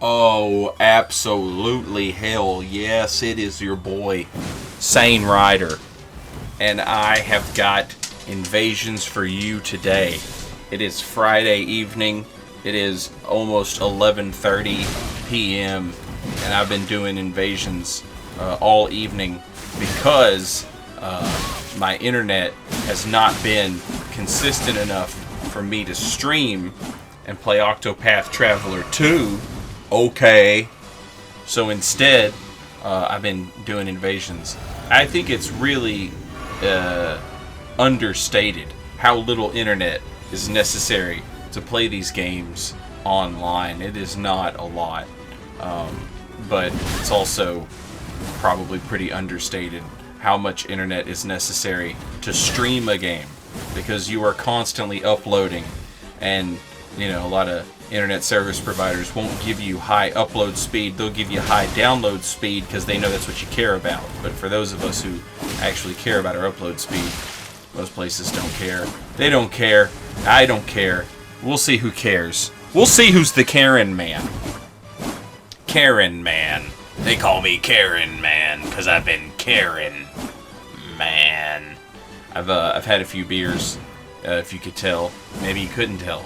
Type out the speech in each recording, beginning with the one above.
Oh, absolutely hell yes, it is your boy, Sane Rider. And I have got invasions for you today. It is Friday evening. It is almost 11:30 p.m. And I've been doing invasions all evening because my internet has not been consistent enough for me to stream and play Octopath Traveler 2. Okay. So instead, I've been doing invasions. I think it's really understated how little internet is necessary to play these games online. It is not a lot. But it's also probably pretty understated how much internet is necessary to stream a game, because you are constantly uploading, and a lot of internet service providers won't give you high upload speed. They'll give you high download speed because they know that's what you care about. But for those of us who actually care about our upload speed, most places don't care. They don't care. I don't care. We'll see who cares. We'll see who's the Karen man. Karen man. They call me Karen man because I've been Karen man. I've had a few beers, if you could tell. Maybe you couldn't tell.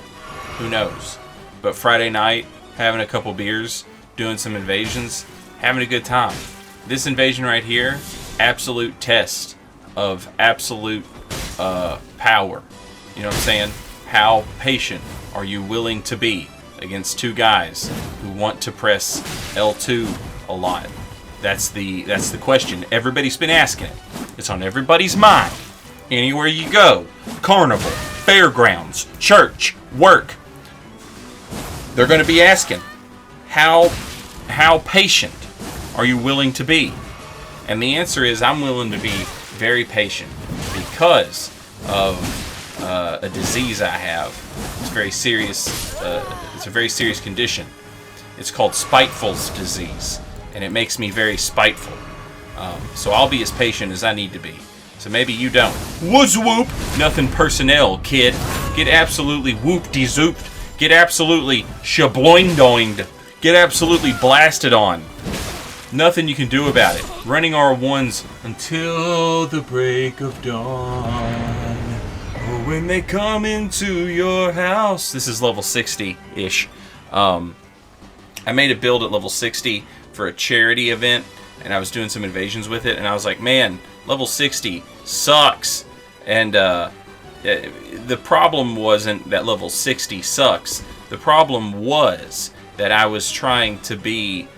Who knows? But Friday night, having a couple beers, doing some invasions, having a good time. This invasion right here, absolute test of absolute power. You know what I'm saying? How patient are you willing to be against two guys who want to press L2 a lot? That's the question. Everybody's been asking it. It's on everybody's mind. Anywhere you go, carnival, fairgrounds, church, work, they're going to be asking, how patient are you willing to be? And the answer is, I'm willing to be very patient because of a disease I have. It's very serious. It's a very serious condition. It's called Spiteful's disease, and it makes me very spiteful. So I'll be as patient as I need to be. So maybe you don't. Woods whoop! Nothing personnel, kid. Get absolutely whoop-de-zooped. Get absolutely shabloing-doinged. Get absolutely blasted on. Nothing you can do about it. Running R1s until the break of dawn. Or when they come into your house. This is level 60-ish. I made a build at level 60 for a charity event, and I was doing some invasions with it, and I was like, man, level 60 sucks. And the problem wasn't that level 60 sucks. The problem was that I was trying to be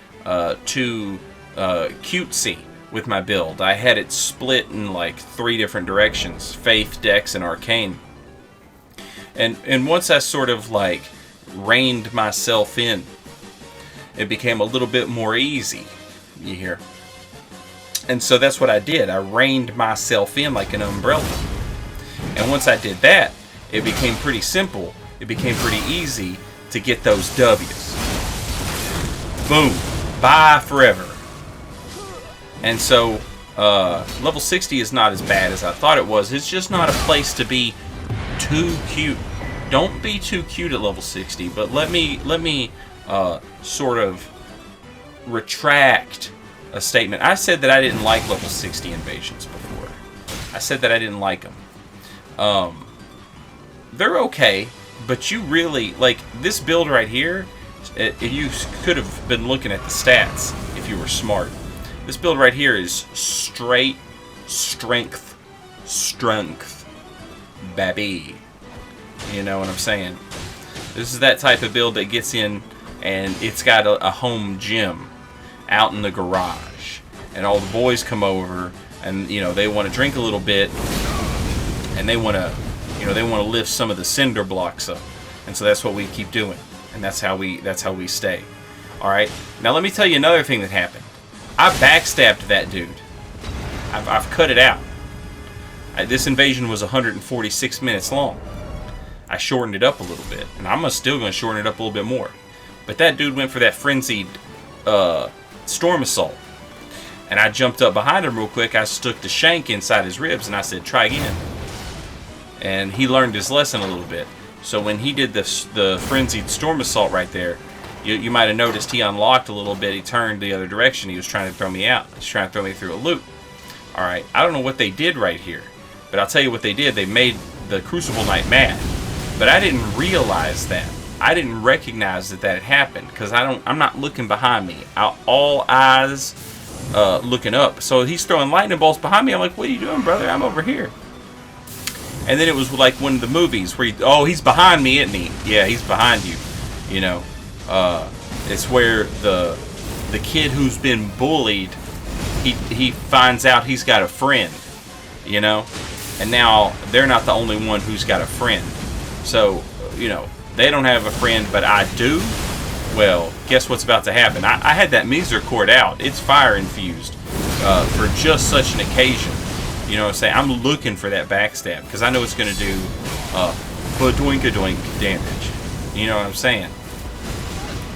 too cutesy with my build. I had it split in like 3 different directions: Faith, Dex, and Arcane. And once I sort of like reined myself in, it became a little bit more easy, you hear? And so that's what I did. I reined myself in like an umbrella. And once I did that, it became pretty simple. It became pretty easy to get those W's. Boom. Bye forever. And so, level 60 is not as bad as I thought it was. It's just not a place to be too cute. Don't be too cute at level 60, but let me sort of retract a statement. I said that I didn't like level 60 invasions before. I said that I didn't like them. They're okay, but you really, like, this build right here, you could have been looking at the stats if you were smart. This build right here is straight strength, baby. You know what I'm saying? This is that type of build that gets in and it's got a home gym out in the garage, and all the boys come over, and they want to drink a little bit, and they want to lift some of the cinder blocks up, and so that's what we keep doing, and that's how we stay. All right. Now let me tell you another thing that happened. I backstabbed that dude. I've cut it out. This invasion was 146 minutes long. I shortened it up a little bit, and I'm still going to shorten it up a little bit more. But that dude went for that frenzied storm assault, and I jumped up behind him real quick. I stuck the shank inside his ribs, and I said, try again. And he learned his lesson a little bit. So when he did the frenzied storm assault right there, You might have noticed he unlocked a little bit. He turned the other direction. He was trying to throw me out. He's trying to throw me through a loop. Alright, I don't know what they did right here. But I'll tell you what they did. They made the Crucible Knight mad. But I didn't realize that. I didn't recognize that had happened. Because I'm not looking behind me. All eyes looking up. So he's throwing lightning bolts behind me. I'm like, what are you doing, brother? I'm over here. And then it was like one of the movies where he's behind me, isn't he? Yeah, he's behind you. You know, it's where the kid who's been bullied, he finds out he's got a friend, you know, and now they're not the only one who's got a friend. So, you know, they don't have a friend, but I do. Well, guess what's about to happen? I had that Meezer cord out. It's fire infused for just such an occasion. You know what I'm saying? I'm looking for that backstab because I know it's going to do badoink-a-doink damage. You know what I'm saying?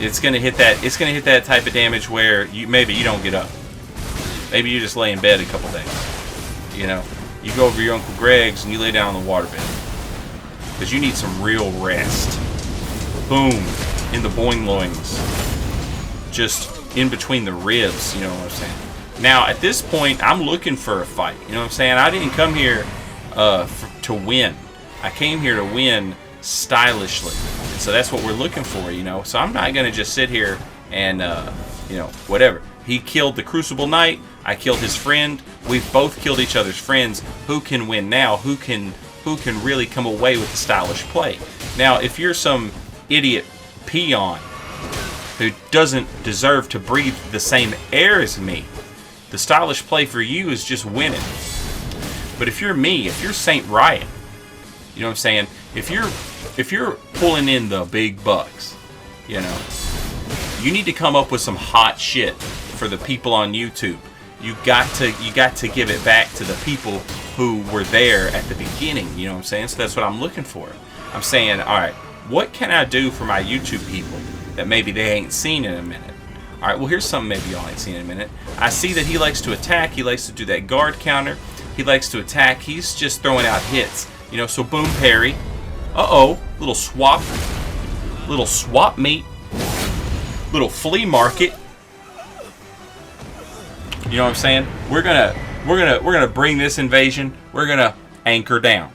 It's going to hit that. It's going to hit that type of damage where maybe you don't get up. Maybe you just lay in bed a couple days. You know, you go over to your Uncle Greg's and you lay down on the waterbed because you need some real rest. Boom, in the boing loins, just in between the ribs. You know what I'm saying? Now, at this point, I'm looking for a fight. You know what I'm saying? I didn't come here to win. I came here to win stylishly. And so that's what we're looking for, you know? So I'm not going to just sit here and, you know, whatever. He killed the Crucible Knight. I killed his friend. We've both killed each other's friends. Who can win now? Who can really come away with the stylish play? Now, if you're some idiot peon who doesn't deserve to breathe the same air as me, the stylish play for you is just winning. But if you're me, if you're Saint Riot, you know what I'm saying? If you're pulling in the big bucks, you know, you need to come up with some hot shit for the people on YouTube. You got to give it back to the people who were there at the beginning. You know what I'm saying? So that's what I'm looking for. I'm saying, all right, what can I do for my YouTube people that maybe they ain't seen in a minute? Alright, well here's something maybe y'all ain't seen in a minute. I see that he likes to attack. He likes to do that guard counter. He likes to attack. He's just throwing out hits. You know, so boom, parry. Uh-oh. Little swap. Little swap meet. Little flea market. You know what I'm saying? We're gonna bring this invasion. We're gonna anchor down.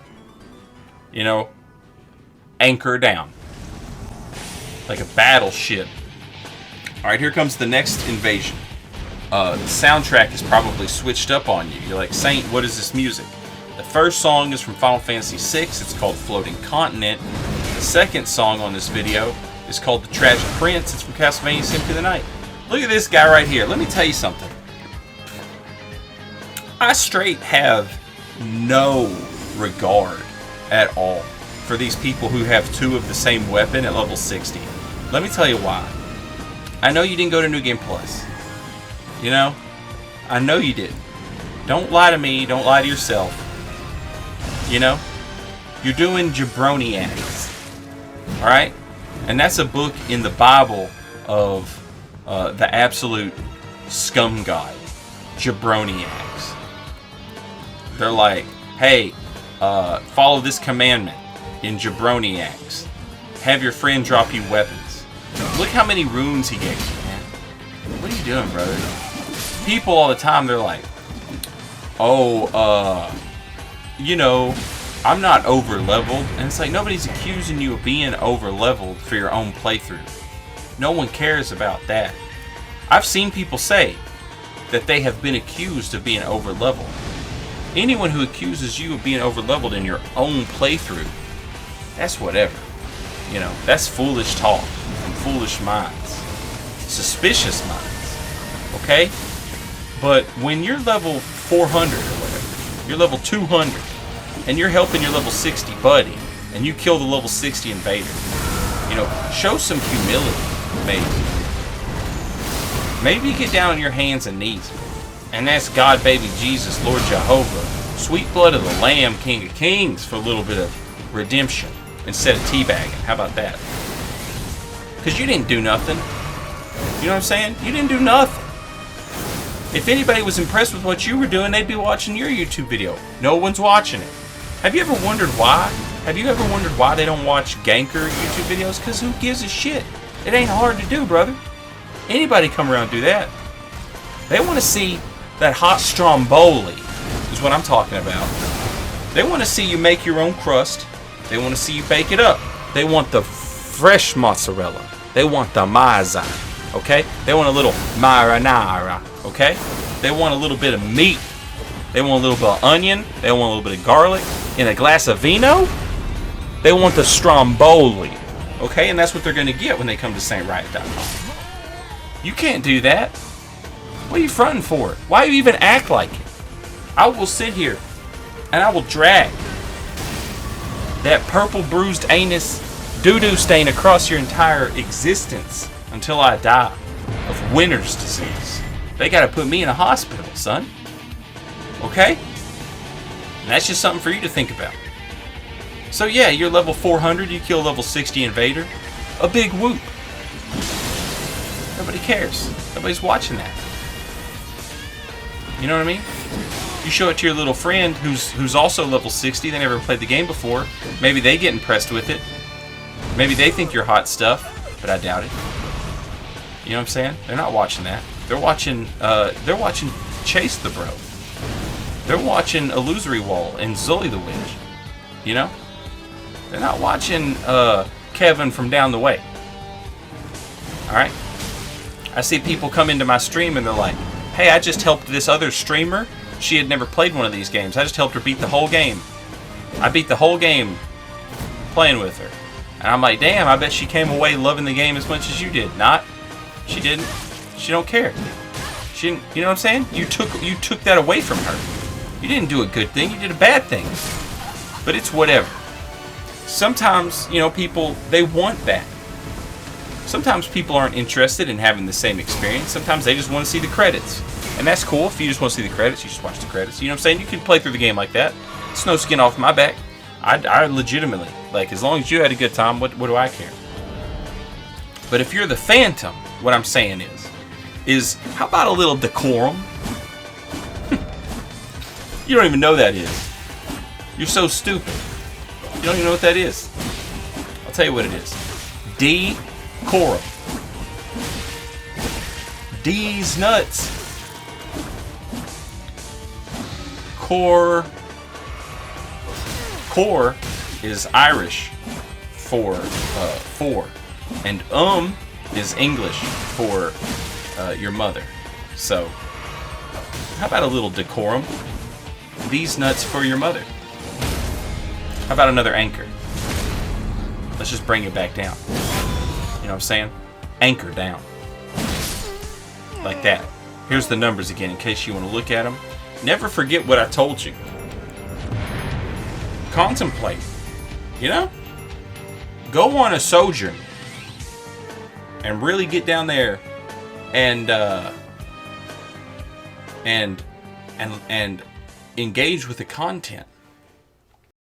You know? Anchor down. Like a battleship. Alright, here comes the next invasion. The soundtrack is probably switched up on you. You're like, Saint, what is this music? The first song is from Final Fantasy VI. It's called Floating Continent. The second song on this video is called The Tragic Prince. It's from Castlevania Symphony of the Night. Look at this guy right here. Let me tell you something. I straight have no regard at all for these people who have two of the same weapon at level 60. Let me tell you why. I know you didn't go to New Game Plus. You know? I know you didn't. Don't lie to me. Don't lie to yourself. You know? You're doing jabroniacs. Alright? And that's a book in the Bible of the absolute scum god. Jabroniacs. They're like, hey, follow this commandment in jabroniacs. Have your friend drop you weapons. Look how many runes he gave you, man. What are you doing, brother? People all the time, they're like, oh, you know, I'm not over-leveled. And it's like, nobody's accusing you of being over-leveled for your own playthrough. No one cares about that. I've seen people say that they have been accused of being over-leveled. Anyone who accuses you of being over-leveled in your own playthrough, that's whatever. You know, that's foolish talk from foolish minds. Suspicious minds. Okay? But when you're level 400 or whatever, you're level 200, and you're helping your level 60 buddy, and you kill the level 60 invader, you know, show some humility, maybe. Maybe get down on your hands and knees and ask God, baby Jesus, Lord Jehovah, sweet blood of the Lamb, King of Kings, for a little bit of redemption instead of teabagging. How about that? Because you didn't do nothing. You know what I'm saying? You didn't do nothing. If anybody was impressed with what you were doing, they'd be watching your YouTube video. No one's watching it. Have you ever wondered why? Have you ever wondered why they don't watch ganker YouTube videos? Because who gives a shit? It ain't hard to do, brother. Anybody come around and do that. They want to see that hot stromboli is what I'm talking about. They want to see you make your own crust. They want to see you bake it up. They want the fresh mozzarella. They want the mazza, okay? They want a little marinara, okay? They want a little bit of meat. They want a little bit of onion. They want a little bit of garlic. In a glass of vino, they want the stromboli, okay? And that's what they're going to get when they come to StRiot.com. You can't do that. What are you fronting for? Why you even act like it? I will sit here and I will drag that purple bruised anus doo-doo stain across your entire existence until I die of winter's disease. They gotta put me in a hospital, son. Okay? And that's just something for you to think about. So yeah, you're level 400, you kill level 60 invader. A big whoop. Nobody cares. Nobody's watching that. You know what I mean? You show it to your little friend who's also level 60, they never played the game before. Maybe they get impressed with it. Maybe they think you're hot stuff, but I doubt it. You know what I'm saying? They're not watching that. They're watching Chase the Bro. They're watching Illusory Wall and Zully the Witch. You know? They're not watching Kevin from down the way. Alright? I see people come into my stream and they're like, hey, I just helped this other streamer. She had never played one of these games. I just helped her beat the whole game. I beat the whole game playing with her. And I'm like, damn, I bet she came away loving the game as much as you did. Not. She didn't. She don't care. She didn't, you know what I'm saying? You took that away from her. You didn't do a good thing. You did a bad thing. But it's whatever. Sometimes, you know, people, they want that. Sometimes people aren't interested in having the same experience. Sometimes they just want to see the credits. And that's cool. If you just want to see the credits, you just watch the credits. You know what I'm saying? You can play through the game like that. It's no skin off my back. I legitimately, like, as long as you had a good time, what do I care? But if you're the Phantom, what I'm saying is how about a little decorum? You don't even know that is. You're so stupid. You don't even know what that is. I'll tell you what it is. Decorum. D's nuts. Core is Irish for four, and is English for your mother. So how about a little decorum? These nuts for your mother. How about another anchor? Let's just bring it back down. You know what I'm saying? Anchor down. Like that. Here's the numbers again in case you want to look at them. Never forget what I told you. Contemplate. You know? Go on a sojourn. And really get down there and engage with the content.